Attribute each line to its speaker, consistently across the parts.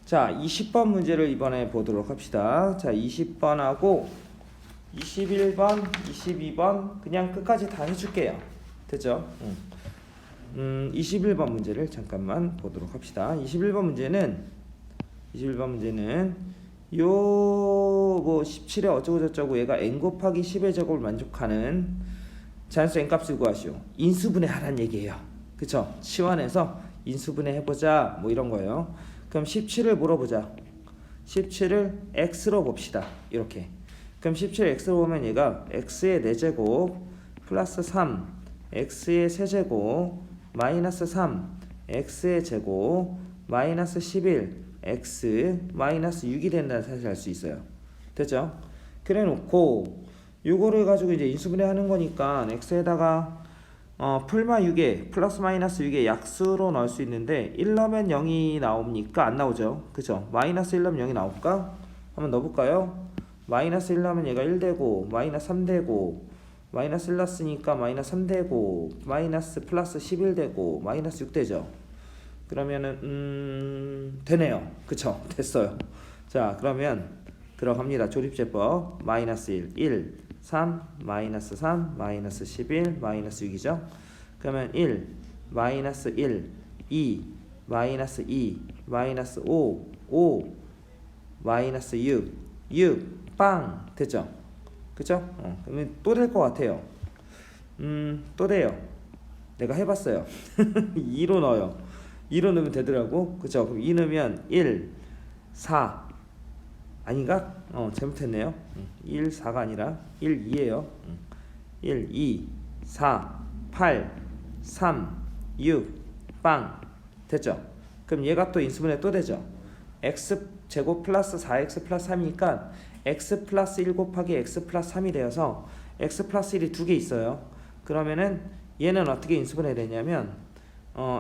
Speaker 1: 자, 20번 문제를 이번에 보도록 합시다. 자, 20번하고 21번, 22번 그냥 끝까지 다 해줄게요. 됐죠? 21번 문제를 잠깐만 보도록 합시다. 21번 문제는 요 뭐 17에 어쩌고 저쩌고 얘가 n 곱하기 10의 제곱을 만족하는 자연수 n값을 구하시오. 인수분해 하란 얘기예요. 그쵸? 치환해서 인수분해 해보자 뭐 이런 거예요. 그럼 17을 물어보자. 17을 x로 봅시다. 이렇게. 그럼 17을 x로 보면 얘가 x의 4제곱 플러스 3 x의 세제곱 마이너스 3 x의 제곱 마이너스 11 x 마이너스 6이 된다는 사실을 알 수 있어요. 됐죠? 그래 놓고 요거를 가지고 이제 인수분해 하는 거니까 x에다가 풀마 6에 플러스 마이너스 6에 약수로 넣을 수 있는데 1 넣으면 0이 나옵니까? 안 나오죠. 그죠? 마이너스 1 넣으면 0이 나올까? 한번 넣어볼까요? 마이너스 1 넣으면 얘가 1 되고 마이너스 3 되고 마이너스 1 넣었으니까 마이너스 3 되고 마이너스 플러스 11 되고 마이너스 6 되죠. 그러면은 되네요. 그쵸? 됐어요. 자, 그러면 들어갑니다. 조립제법 마이너스 1 3 마이너스 3 마이너스 11 마이너스 6이죠. 그러면 1 마이너스 1 2 마이너스 2 마이너스 5 마이너스 6 빵 됐죠. 그쵸? 그러면 또 될 것 같아요. 또 돼요. 내가 해봤어요. 2로 넣어요. 2로 넣으면 되더라고. 그쵸? 그럼 2 넣으면 1 4 아닌가? 잘못했네요. 1, 4가 아니라 1, 2예요. 1, 2, 4, 8, 3, 6, 빵. 됐죠? 그럼 얘가 또 인수분해 또 되죠? x제곱 플러스 4x 플러스 3이니까 x 플러스 1 곱하기 x 플러스 3이 되어서 x 플러스 1이 2개 있어요. 그러면은 얘는 어떻게 인수분해 되냐면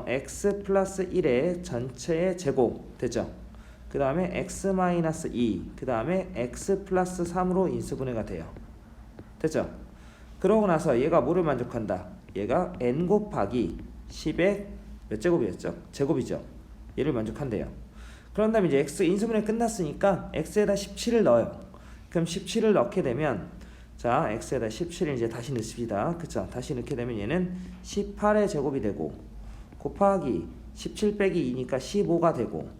Speaker 1: x 플러스 1의 전체의 제곱 되죠? 그 다음에 x-2 그 다음에 x 플러스 3으로 인수분해가 돼요. 됐죠? 그러고 나서 얘가 뭐를 만족한다? 얘가 n 곱하기 10의 몇 제곱이었죠? 제곱이죠. 얘를 만족한대요. 그런 다음에 이제 x 인수분해 끝났으니까 x에다 17을 넣어요. 그럼 17을 넣게 되면 자 x에다 17을 이제 다시 넣습니다. 그쵸? 다시 넣게 되면 얘는 18의 제곱이 되고 곱하기 17 빼기 2니까 15가 되고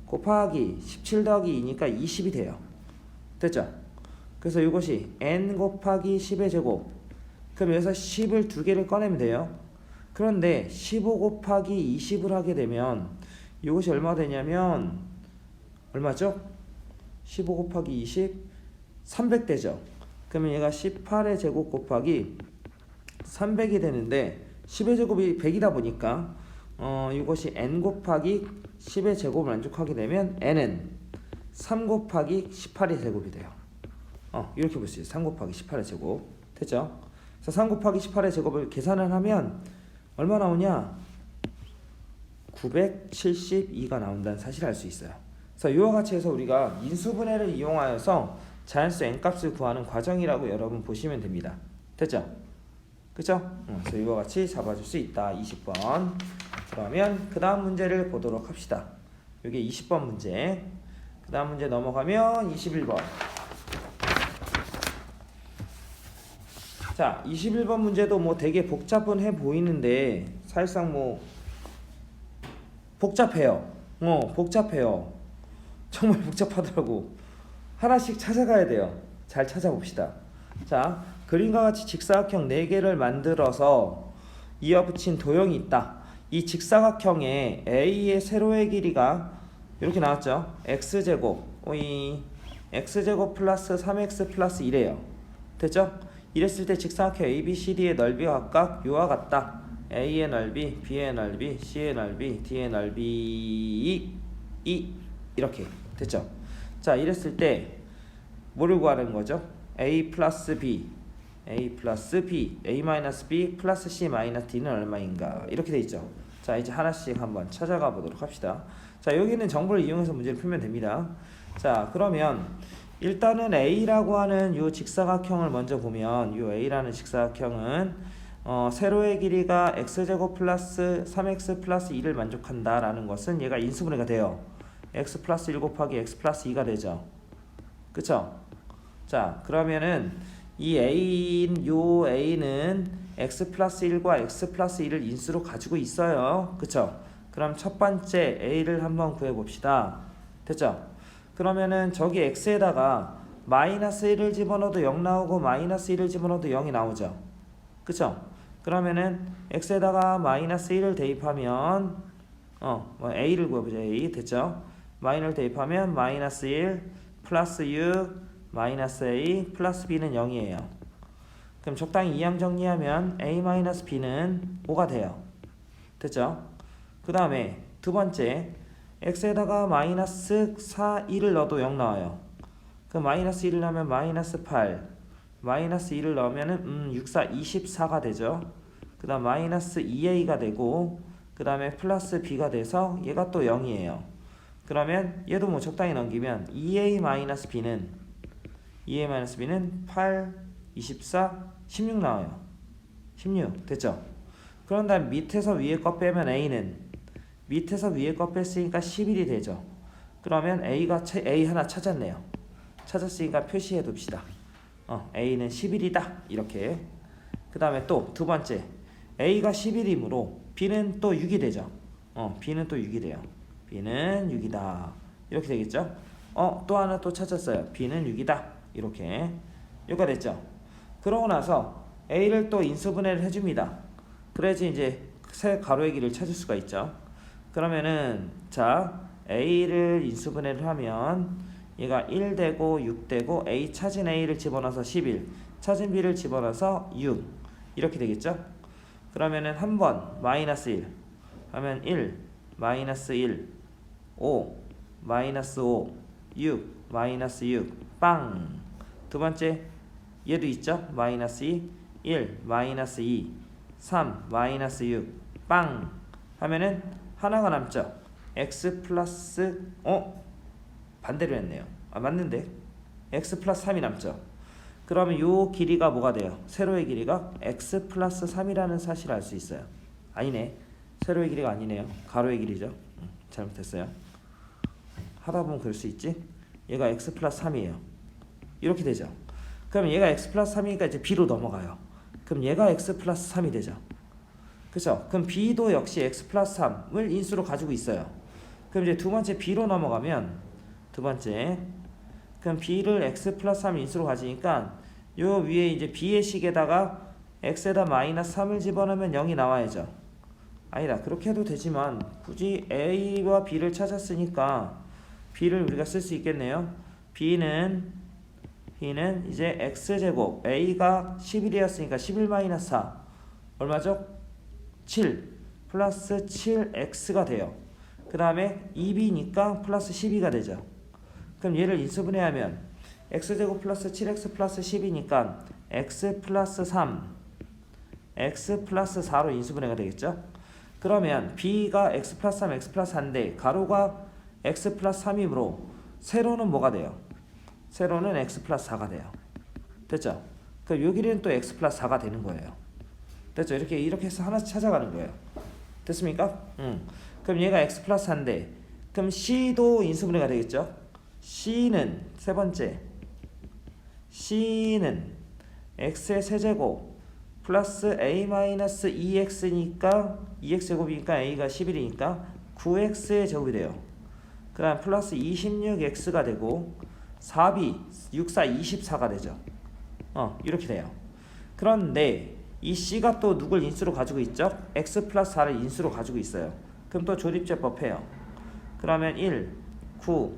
Speaker 1: 곱하기 17 더하기 2니까 20이 돼요. 됐죠? 그래서 이것이 n 곱하기 10의 제곱. 그럼 여기서 10을 2개를 꺼내면 돼요. 그런데 15 곱하기 20을 하게 되면 이것이 얼마가 되냐면 얼마죠? 15 곱하기 20 300 되죠. 그러면 얘가 18의 제곱 곱하기 300이 되는데 10의 제곱이 100이다 보니까 이것이 n 곱하기 10의 제곱을 만족하게 되면 n은 3 곱하기 18의 제곱이 돼요. 이렇게 볼 수 있어요. 3 곱하기 18의 제곱. 됐죠? 그래서 3 곱하기 18의 제곱을 계산을 하면 얼마 나오냐? 972가 나온다는 사실을 알 수 있어요. 그래서 이와 같이 해서 우리가 인수분해를 이용하여서 자연수 n값을 구하는 과정이라고 여러분 보시면 됩니다. 됐죠? 그쵸? 그래서 이와 같이 잡아줄 수 있다. 20번. 그러면 그 다음 문제를 보도록 합시다. 이게 20번 문제. 그 다음 문제 넘어가면 21번. 자, 21번 문제도 뭐 되게 복잡해 보이는데 사실상 뭐 복잡해요. 복잡해요. 정말 복잡하더라고. 하나씩 찾아가야 돼요. 잘 찾아봅시다. 자, 그림과 같이 직사각형 4개를 만들어서 이어붙인 도형이 있다. 이 직사각형에 A의 세로의 길이가 이렇게 나왔죠. X제곱 X제곱 플러스 3X 플러스 1이에요. 됐죠? 이랬을 때 직사각형 ABCD의 넓이가 각각 이와 같다. A의 넓이, B의 넓이, C의 넓이, D의 넓이 이렇게 됐죠? 자, 이랬을 때 뭐를 구하는 거죠? A 플러스 B A 플러스 B, A 마이너스 B 플러스 C 마이너스 D는 얼마인가? 이렇게 돼 있죠. 자, 이제 하나씩 한번 찾아가 보도록 합시다. 자, 여기는 정보를 이용해서 문제를 풀면 됩니다. 자, 그러면 일단은 A라고 하는 이 직사각형을 먼저 보면 이 A라는 직사각형은 세로의 길이가 X제곱 플러스 3X 플러스 2를 만족한다라는 것은 얘가 인수분해가 돼요. x 플러스 1 곱하기 x 플러스 2가 되죠. 그쵸? 자, 그러면은 요 a는 x 플러스 1과 x 플러스 2를 인수로 가지고 있어요. 그쵸? 그럼 첫 번째 a를 한번 구해봅시다. 됐죠? 그러면은 저기 x에다가 마이너스 1을 집어넣어도 0 나오고 마이너스 1을 집어넣어도 0이 나오죠. 그쵸? 그러면은 x에다가 마이너스 1을 대입하면 a를 구해보자. a 됐죠? 마이너스를 대입하면 마이너스 1 플러스 6 마이너스 a 플러스 b는 0이에요. 그럼 적당히 이항 정리하면 a 마이너스 b는 5가 돼요. 됐죠? 그 다음에 두 번째 x에다가 마이너스 4, 2를 넣어도 0 나와요. 그럼 마이너스 1을 넣으면 마이너스 8 마이너스 2를 넣으면은 6, 4, 24가 되죠. 그 다음 마이너스 2a가 되고 그 다음에 플러스 b가 돼서 얘가 또 0이에요. 그러면 얘도 뭐 적당히 넘기면 2a-b는 8, 24, 16 나와요. 16 됐죠? 그런 다음 밑에서 위에 거 빼면 a는 밑에서 위에 거 뺐으니까 11이 되죠. 그러면 a 하나 찾았네요. 찾았으니까 표시해 둡시다. a는 11이다 이렇게. 그 다음에 또 두 번째 a가 11이므로 b는 또 6이 되죠. b는 또 6이 돼요. b는 6이다 이렇게 되겠죠. 또 하나 또 찾았어요. b는 6이다 이렇게. 여기가 됐죠. 그러고 나서 a를 또 인수분해를 해줍니다. 그래야지 이제 세 가로의 길을 찾을 수가 있죠. 그러면은 자 a를 인수분해를 하면 얘가 1 되고 6 되고 a 찾은 a를 집어넣어서 11 찾은 b를 집어넣어서 6 이렇게 되겠죠. 그러면은 한번 마이너스 1 하면 1 마이너스 1 5 마이너스 5 6 마이너스 6 빵. 두 번째 얘도 있죠. 마이너스 2 1 마이너스 2 3 마이너스 6 빵 하면은 하나가 남죠. x 플러스 반대로 했네요. 맞는데 x 플러스 3이 남죠. 그러면 요 길이가 뭐가 돼요? 세로의 길이가 x 플러스 3이라는 사실을 알 수 있어요. 아니네. 세로의 길이가 아니네요. 가로의 길이죠. 잘못했어요. 하다 보면 그럴 수 있지. 얘가 x 플러스 3이에요. 이렇게 되죠. 그럼 얘가 x 플러스 3이니까 이제 b로 넘어가요. 그럼 얘가 x 플러스 3이 되죠. 그렇죠? 그럼 b도 역시 x 플러스 3을 인수로 가지고 있어요. 그럼 이제 두 번째 b로 넘어가면 두 번째 그럼 b를 x 플러스 3 인수로 가지니까 요 위에 이제 b의 식에다가 x에다 마이너스 3을 집어넣으면 0이 나와야죠. 아니다. 그렇게 해도 되지만 굳이 a와 b를 찾았으니까 b를 우리가 쓸 수 있겠네요. b는 이제 x제곱 a가 11이었으니까 11-4 얼마죠? 7 플러스 7x가 돼요. 그 다음에 2b니까 플러스 12가 되죠. 그럼 얘를 인수분해하면 x제곱 플러스 7x 플러스 10이니까 x 플러스 3 x 플러스 4로 인수분해가 되겠죠. 그러면 b가 x 플러스 3 x 플러스 4인데 가로가 x 플러스 3이므로 세로는 뭐가 돼요? 세로는 x 플러스 4가 돼요. 됐죠? 그럼 요 길이는 또 x 플러스 4가 되는 거예요. 됐죠? 이렇게 해서 하나씩 찾아가는 거예요. 됐습니까? 그럼 얘가 x 플러스 4인데 그럼 c도 인수분해가 되겠죠? c는 세 번째 c는 x의 세제곱 플러스 a-2x니까 2x제곱이니까 a가 11이니까 9x의 제곱이 돼요. 그 다음 플러스 26x가 되고 4b 6, 4, 24가 되죠. 이렇게 돼요. 그런데 이 c가 또 누굴 인수로 가지고 있죠? x 플러스 4를 인수로 가지고 있어요. 그럼 또 조립제법 해요. 그러면 1, 9,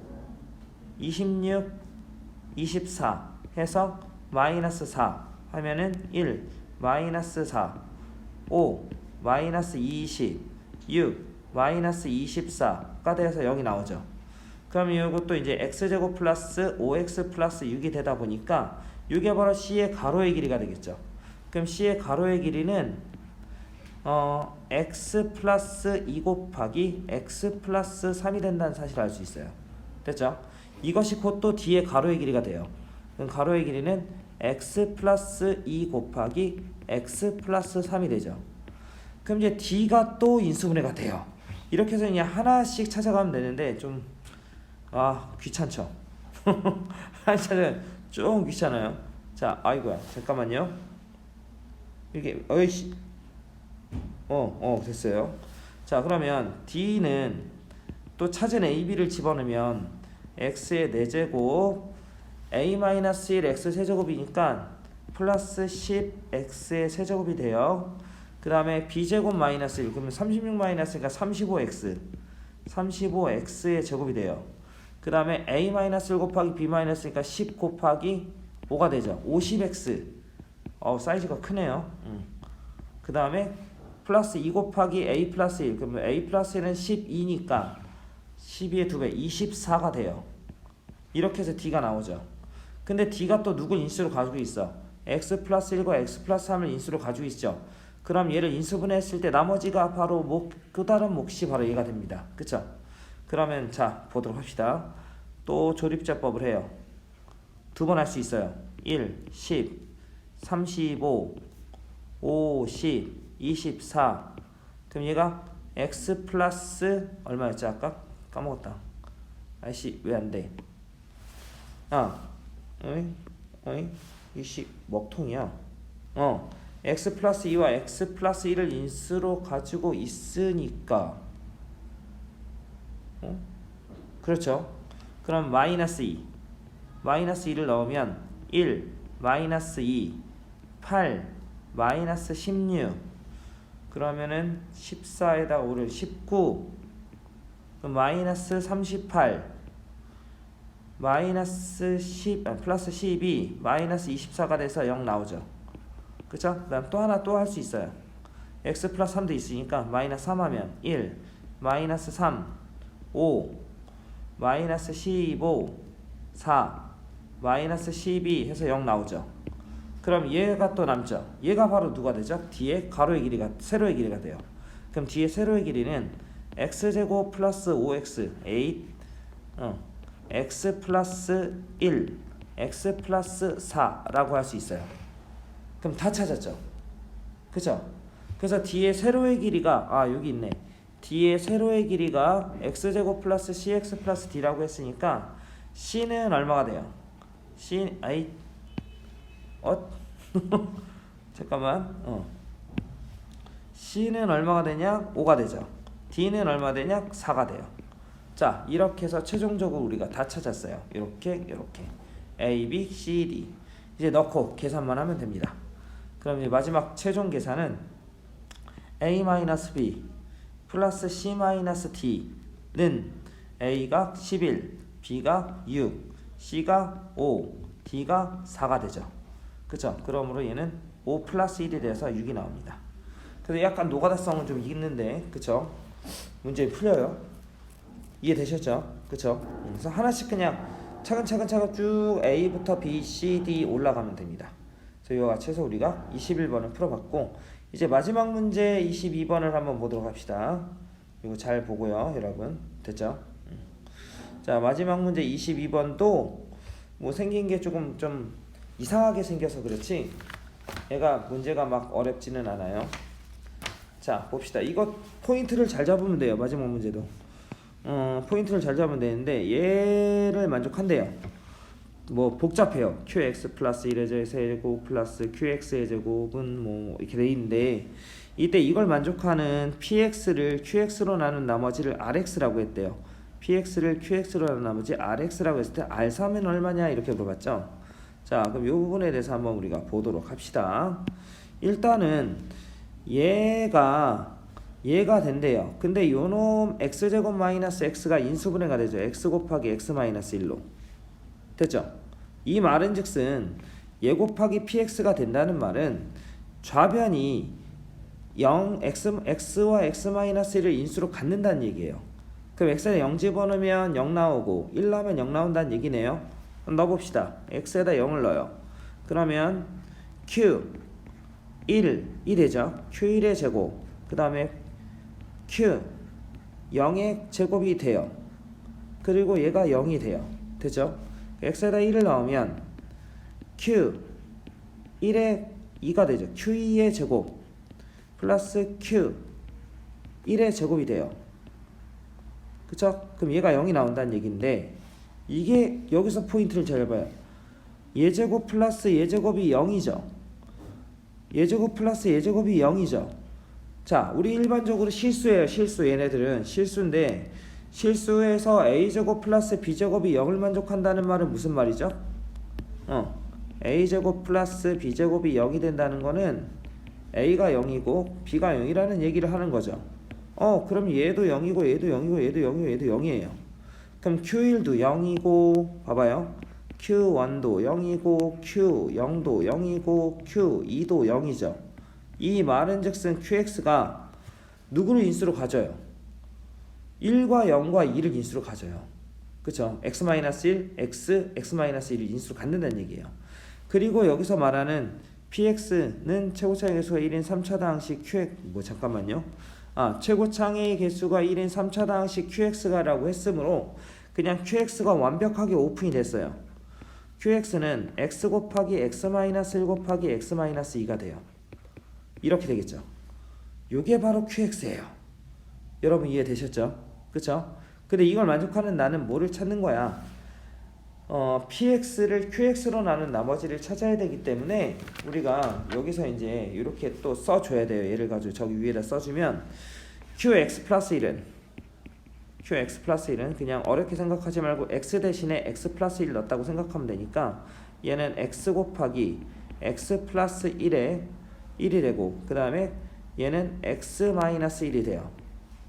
Speaker 1: 26, 24 해서 마이너스 4 하면은 1, 마이너스 4, 5, 마이너스 20, 6, 마이너스 24가 돼서 0이 나오죠. 그럼 이것도 이제 x제곱 플러스 5x 플러스 6이 되다 보니까 이게 바로 c의 가로의 길이가 되겠죠. 그럼 c의 가로의 길이는 x 플러스 2 곱하기 x 플러스 3이 된다는 사실을 알 수 있어요. 됐죠? 이것이 곧 또 d의 가로의 길이가 돼요. 그럼 가로의 길이는 x 플러스 2 곱하기 x 플러스 3이 되죠. 그럼 이제 d가 또 인수분해가 돼요. 이렇게 해서 그냥 하나씩 찾아가면 되는데 좀 아 귀찮죠. 한자는 좀 귀찮아요. 자 아이고야 잠깐만요. 이게 어이씨 됐어요. 자 그러면 D는 또 찾은 AB를 집어넣으면 x의 4제곱 a-1 x 세제곱이니까 플러스 10 x의 세제곱이 돼요. 그 다음에 b제곱 마이너스 1 그러면 36 마이너스니까 35x 35x의 제곱이 돼요. 그 다음에 a-1 곱하기 b-니까 10 곱하기 5가 되죠. 50x 사이즈가 크네요. 그 다음에 플러스 2 곱하기 a 플러스 1 그러면 a 플러스 1은 12니까 12의 2배 24가 돼요. 이렇게 해서 D가 나오죠. 근데 D가 또 누굴 인수로 가지고 있어? x 플러스 1과 x 플러스 3을 인수로 가지고 있죠. 그럼 얘를 인수분해했을 때 나머지가 바로 또 다른 몫이 바로 얘가 됩니다. 그쵸? 그러면 자 보도록 합시다. 또 조립제법을 해요. 두 번 할 수 있어요. 1, 10, 35, 50, 24. 그럼 얘가 x 플러스 얼마였지 아까? 까먹었다. 아이씨 왜 안 돼? 이씨 먹통이야. x 플러스 2와 x 플러스 1을 인수로 가지고 있으니까 그렇죠. 그럼 마이너스 2 마이너스 2를 넣으면 1 마이너스 2 8 마이너스 16 그러면은 14에다 5를 19 그럼 마이너스 38 마이너스 10 플러스 12 마이너스 24가 돼서 0 나오죠. 그쵸? 그 다음 또 하나 또 할 수 있어요. x 플러스 3도 있으니까 마이너스 3 하면 1 마이너스 3 5 마이너스 15 4 마이너스 12 해서 0 나오죠. 그럼 얘가 또 남죠. 얘가 바로 누가 되죠? 뒤에 가로의 길이가 세로의 길이가 돼요. 그럼 뒤에 세로의 길이는 x제곱 플러스 5x 8 x 플러스 1 x 플러스 4라고 할 수 있어요. 그럼 다 찾았죠. 그죠? 그래서 뒤에 세로의 길이가 여기 있네. 뒤에 세로의 길이가 x제곱 플러스 cx 플러스 d라고 했으니까 c는 얼마가 돼요? c 잠깐만 c는 얼마가 되냐? 5가 되죠. d는 얼마 되냐? 4가 돼요. 자 이렇게 해서 최종적으로 우리가 다 찾았어요. 이렇게 A, B, C, D 이제 넣고 계산만 하면 됩니다. 그럼 이제 마지막 최종 계산은 A-B 플러스 C-D는 A가 11, B가 6, C가 5, D가 4가 되죠. 그쵸? 그러므로 얘는 5 플러스 1이 돼서 6이 나옵니다. 그래서 약간 노가다성은 좀 있는데 그쵸? 문제 풀려요. 이해되셨죠? 그쵸? 그래서 하나씩 그냥 차근차근 쭉 A부터 B, C, D 올라가면 됩니다. 그래서 이와 같이 해서 우리가 21번을 풀어봤고 이제 마지막 문제 22번을 한번 보도록 합시다. 이거 잘 보고요 여러분. 됐죠? 자 마지막 문제 22번도 뭐 생긴 게 조금 좀 이상하게 생겨서 그렇지 얘가 문제가 막 어렵지는 않아요. 자 봅시다. 이거 포인트를 잘 잡으면 돼요. 마지막 문제도 포인트를 잘 잡으면 되는데 얘를 만족한대요. 뭐 복잡해요. qx 플러스 1의 제곱 플러스 qx의 제곱은 뭐 이렇게 돼 있는데 이때 이걸 만족하는 px를 qx로 나눈 나머지를 rx라고 했대요. px를 qx로 나눈 나머지 rx라고 했을 때 r3은 얼마냐 이렇게 물어봤죠. 자 그럼 이 부분에 대해서 한번 우리가 보도록 합시다. 일단은 얘가 된대요. 근데 요놈 x제곱 마이너스 x가 인수분해가 되죠. x 곱하기 x 마이너스 1로 됐죠. 이 말은 즉슨 얘 곱하기 px가 된다는 말은 좌변이 0 x와 x 마이너스 1을 인수로 갖는다는 얘기예요. 그럼 x에다 0 집어넣으면 0 나오고 1 나오면 0 나온다는 얘기네요. 그럼 넣어봅시다. x에다 0을 넣어요. 그러면 q 1이 되죠. q1의 제곱 그 다음에 q 0의 제곱이 돼요. 그리고 얘가 0이 돼요. 되죠? x에다 1을 넣으면 q 1의 2가 되죠. q2의 제곱 플러스 q 1의 제곱이 돼요. 그쵸? 그럼 얘가 0이 나온다는 얘기인데 이게 여기서 포인트를 잘 봐요. 예제곱 플러스 예제곱이 0이죠. 예제곱 플러스 예제곱이 0이죠. 자, 우리 일반적으로 실수예요. 실수. 얘네들은 실수인데 실수에서 a제곱 플러스 b제곱이 0을 만족한다는 말은 무슨 말이죠? a제곱 플러스 b제곱이 0이 된다는 거는 a가 0이고 b가 0이라는 얘기를 하는 거죠. 그럼 얘도 0이고 얘도 0이고 얘도 0이고 얘도 0이에요. 그럼 q1도 0이고 봐봐요. q1도 0이고 q0도 0이고 q2도 0이죠. 이 말은즉슨 qx가 누구를 인수로 가져요? 1과 0과 2를 인수로 가져요. 그쵸? x-1, x, x-1을 인수로 갖는다는 얘기예요. 그리고 여기서 말하는 px는 최고차의 개수가 1인 3차당식 qx 잠깐만요. 최고차의 개수가 1인 3차당식 qx가 라고 했으므로 그냥 qx가 완벽하게 오픈이 됐어요. qx는 x 곱하기 x-1 곱하기 x-2가 돼요. 이렇게 되겠죠. 요게 바로 qx예요. 여러분 이해되셨죠? 그쵸? 근데 이걸 만족하는 나는 뭐를 찾는 거야? px를 qx로 나눈 나머지를 찾아야 되기 때문에 우리가 여기서 이제 이렇게 또 써줘야 돼요. 예를 가지고 저기 위에다 써주면 qx 플러스 1은 그냥 어렵게 생각하지 말고 x 대신에 x 플러스 1 넣었다고 생각하면 되니까 얘는 x 곱하기 x 플러스 1에 1이 되고 그 다음에 얘는 x 마이너스 1이 돼요.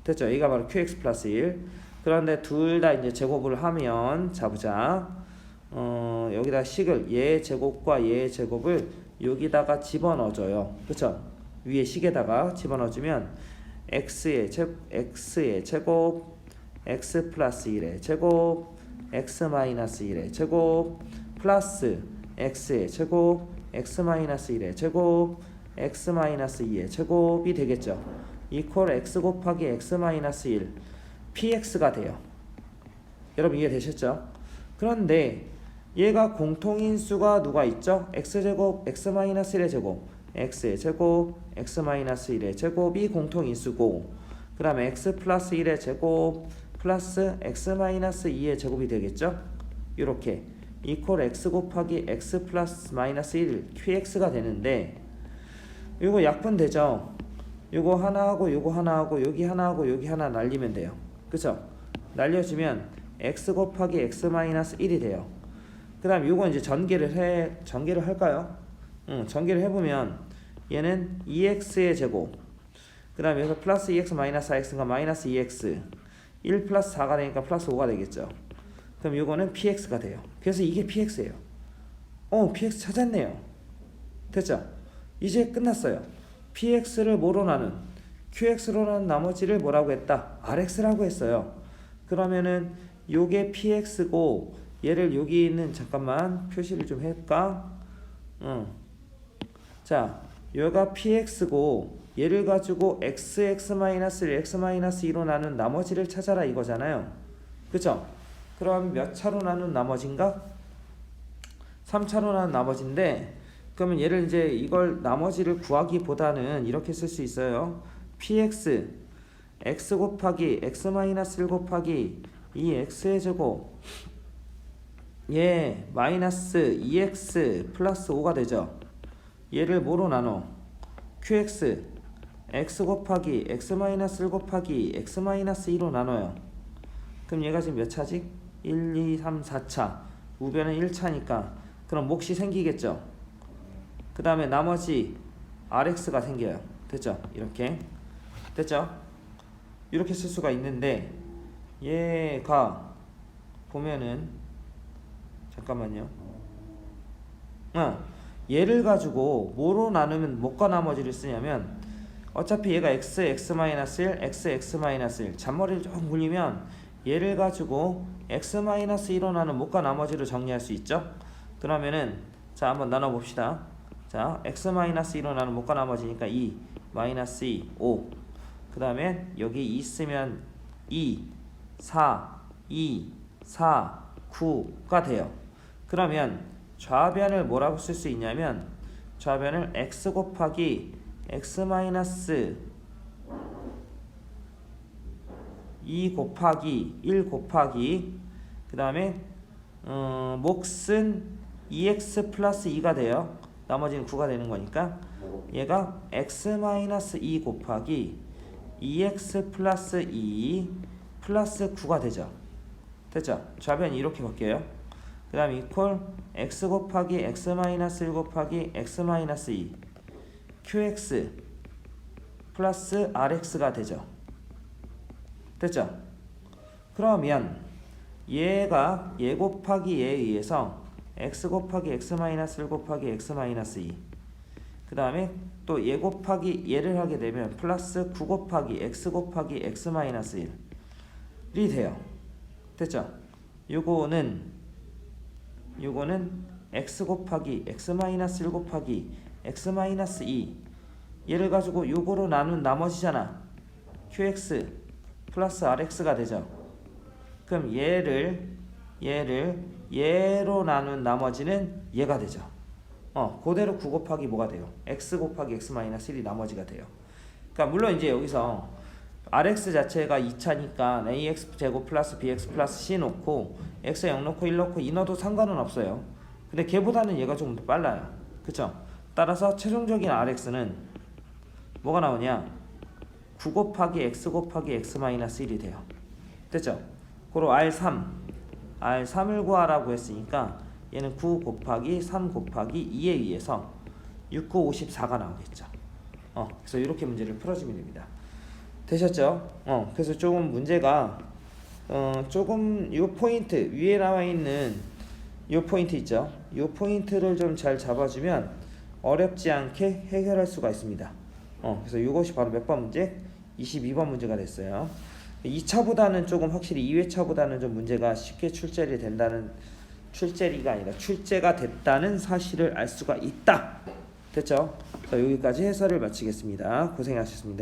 Speaker 1: 됐죠? 얘가 바로 qx 플러스 1. 그런데 둘 다 이제 제곱을 하면 자보자. 여기다 식을 얘 제곱과 얘 제곱을 여기다가 집어넣어줘요. 그쵸? 위에 식에다가 집어넣어주면 x의 제곱 x 플러스 1의 제곱 x 마이너스 1의 제곱 플러스 x의 제곱 x 마이너스 1의 제곱 x 마이너스 2의 제곱이 되겠죠. 이퀄 x 곱하기 x 마이너스 1 px가 돼요. 여러분 이해되셨죠? 그런데 얘가 공통인수가 누가 있죠? x제곱 x 마이너스 1의 제곱 x의 제곱 x 마이너스 1의 제곱이 공통인수고 그 다음에 x 플러스 1의 제곱 플러스 x 마이너스 2의 제곱이 되겠죠? 이렇게 이퀄 x 곱하기 x 플러스 마이너스 1 qx가 되는데 이거 약분되죠? 요거 하나 하고 요거 하나 하고 여기 하나 하고 여기 하나 날리면 돼요. 그쵸? 날려주면 x 곱하기 x 마이너스 1이 돼요. 그 다음 요거 이제 전개를 할까요? 전개를 해보면 얘는 2x의 제곱 그 다음에 여기서 플러스 2x 마이너스 4x가 마이너스 2x 1 플러스 4가 되니까 플러스 5가 되겠죠. 그럼 요거는 px가 돼요. 그래서 이게 px예요. px 찾았네요. 됐죠? 이제 끝났어요. px를 뭐로 나눈? qx로 나눈 나머지를 뭐라고 했다? rx라고 했어요. 그러면은 요게 px고 얘를 여기 있는 잠깐만 표시를 좀 할까? 자, 여기가 px고 얘를 가지고 x-1, x-2로 나눈 나머지를 찾아라 이거잖아요. 그쵸? 그럼 몇 차로 나눈 나머지인가? 3차로 나눈 나머지인데 그러면 얘를 이제 이걸 나머지를 구하기보다는 이렇게 쓸 수 있어요. px x 곱하기 x-1 곱하기 2x의 제곱 얘 마이너스 2x 플러스 5가 되죠. 얘를 뭐로 나눠? qx x 곱하기 x-1 곱하기 x-2로 나눠요. 그럼 얘가 지금 몇 차지? 1, 2, 3, 4차 우변은 1차니까 그럼 몫이 생기겠죠. 그 다음에 나머지 rx가 생겨요. 됐죠? 이렇게 됐죠? 이렇게 쓸 수가 있는데 얘가 보면은 잠깐만요. 얘를 가지고 뭐로 나누면 뭐과 나머지를 쓰냐면 어차피 얘가 x, x-1, x, x-1 잔머리를 좀 굴리면 얘를 가지고 x-1로 나눈 뭐과 나머지를 정리할 수 있죠? 그러면은 자 한번 나눠봅시다. 자, x-1로 나눈 뭐과 나머지니까 2, 마이너스 2, 5. 그 다음에 여기 2 쓰면 2, 4, 2, 4, 9가 돼요. 그러면 좌변을 뭐라고 쓸 수 있냐면 좌변을 x 곱하기 x 마이너스 2 곱하기 1 곱하기 그 다음에 몫은 2x 플러스 2가 돼요. 나머지는 9가 되는 거니까 얘가 x-2 곱하기 2x 플러스 2 플러스 9가 되죠. 됐죠? 좌변이 이렇게 바뀌어요. 그 다음 이퀄 x 곱하기 x-1 곱하기 x-2 qx 플러스 rx가 되죠. 됐죠? 그러면 얘가 얘 곱하기 얘에 의해서 x 곱하기 x-1 곱하기 x-2 그 다음에 또 얘 곱하기 얘를 하게 되면 플러스 9 곱하기 x 곱하기 x-1이 돼요. 됐죠? 요거는 x 곱하기 x-1 곱하기 x-2 얘를 가지고 요거로 나눈 나머지잖아. qx 플러스 rx가 되죠. 그럼 얘로 나눈 나머지는 얘가 되죠. 그대로 9 곱하기 뭐가 돼요? x 곱하기 x-1이 나머지가 돼요. 그러니까 물론 이제 여기서 rx 자체가 2차니까 ax 제곱 플러스 bx 플러스 c 놓고 x 0 놓고 1 놓고 2 넣어도 상관은 없어요. 근데 걔보다는 얘가 조금 더 빨라요. 그쵸? 따라서 최종적인 rx는 뭐가 나오냐? 9 곱하기 x 곱하기 x-1이 돼요. 됐죠? 그리고 R3을 구하라고 했으니까 얘는 9 곱하기 3 곱하기 2에 의해서 6, 9, 54가 나오겠죠. 그래서 이렇게 문제를 풀어주면 됩니다. 되셨죠? 그래서 조금 문제가 조금 요 포인트 위에 나와 있는 요 포인트 있죠? 요 포인트를 좀 잘 잡아주면 어렵지 않게 해결할 수가 있습니다. 그래서 이것이 바로 몇 번 문제? 22번 문제가 됐어요. 2차보다는 조금 확실히 2회차보다는 좀 문제가 쉽게 출제가 아니라 출제가 됐다는 사실을 알 수가 있다. 됐죠? 자, 여기까지 해설을 마치겠습니다. 고생하셨습니다.